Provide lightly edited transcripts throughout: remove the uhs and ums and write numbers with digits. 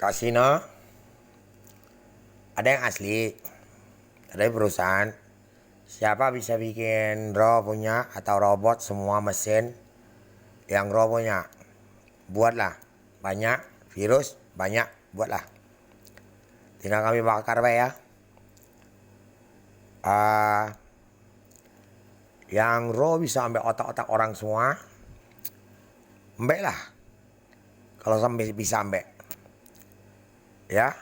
Kasino ada yang asli, ada yang perusahaan. Siapa bisa bikin Raw punya atau robot semua mesin yang Raw punya? Buatlah. Banyak virus, banyak, buatlah. Tinggal kami bakar ya. Yang Raw bisa ambil otak-otak orang semua, ambek lah. Kalau sampai bisa ambek. Ya.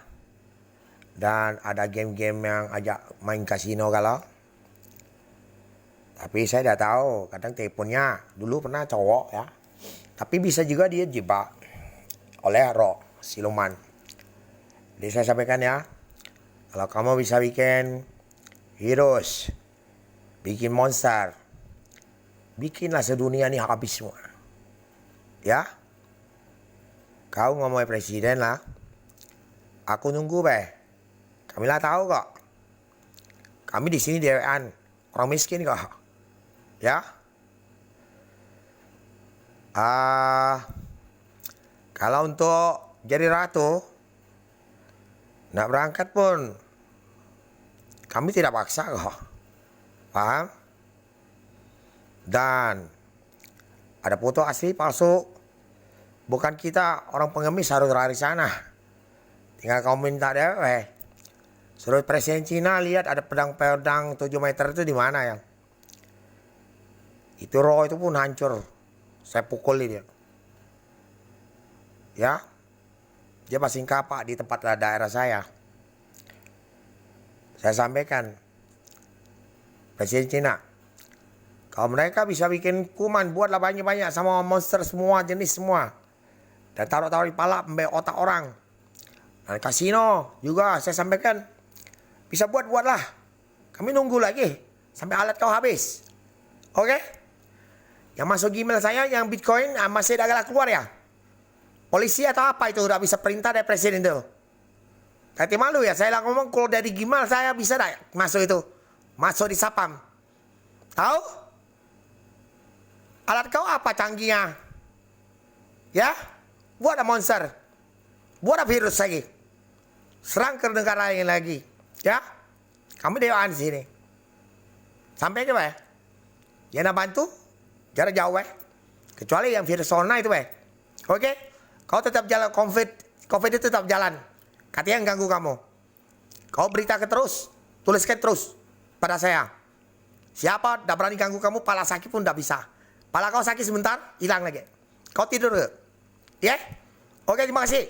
Dan ada game-game yang ajak main kasino kalau. Tapi saya dah tahu, kadang teleponnya dulu pernah cowok ya. Tapi bisa juga dia jebak oleh roh, siluman. Jadi saya sampaikan ya, kalau kamu bisa bikin heroes, bikin monster, bikinlah sedunia ini habis semua. Ya, kau ngomong presiden lah. Aku nunggu Kami lah tahu kok. Kami di sini dewean, orang miskin kok. Ya. Kalau untuk jadi ratu, nak berangkat pun kami tidak paksa kok. Paham? Dan ada foto asli palsu. Bukan kita orang pengemis harus lari sana. Tinggal kau minta deh. Suruh presiden Cina lihat ada pedang-pedang 7 meter itu di mana ya. Itu roh itu pun hancur. Saya pukul dia. Ya. Dia pasang kapak di tempat daerah saya. Saya sampaikan. Presiden Cina. Kalau mereka bisa bikin kuman, buatlah banyak-banyak sama monster semua, jenis semua. Dan taruh-taruh di pala, ambil otak orang. Dan kasino juga saya sampaikan. Bisa buatlah. Kami nunggu lagi. Sampai alat kau habis. Oke? Yang masuk Gmail saya, yang Bitcoin masih agak keluar ya. Polisi atau apa itu udah bisa perintah dari presiden itu. Tapi malu ya, saya ngomong kalau dari Gmail saya bisa dah masuk itu. Masuk di Sapam. Tahu? Alat kau apa canggihnya? Ya? Buat monster. Buat virus lagi. Serang ke negara lain lagi. Ya? Kamu dewaan sini. Sampai ke Yang nak bantu? Jarak jauh Kecuali yang virus corona itu Oke? Kau tetap jalan COVID itu tetap jalan. Katanya ganggu kamu. Kau beritakan terus. Tuliskan terus pada saya. Siapa dah berani ganggu kamu, pala sakit pun dah bisa. Pala kau sakit sebentar, hilang lagi. Kau tidur. Ya? Oke, terima kasih.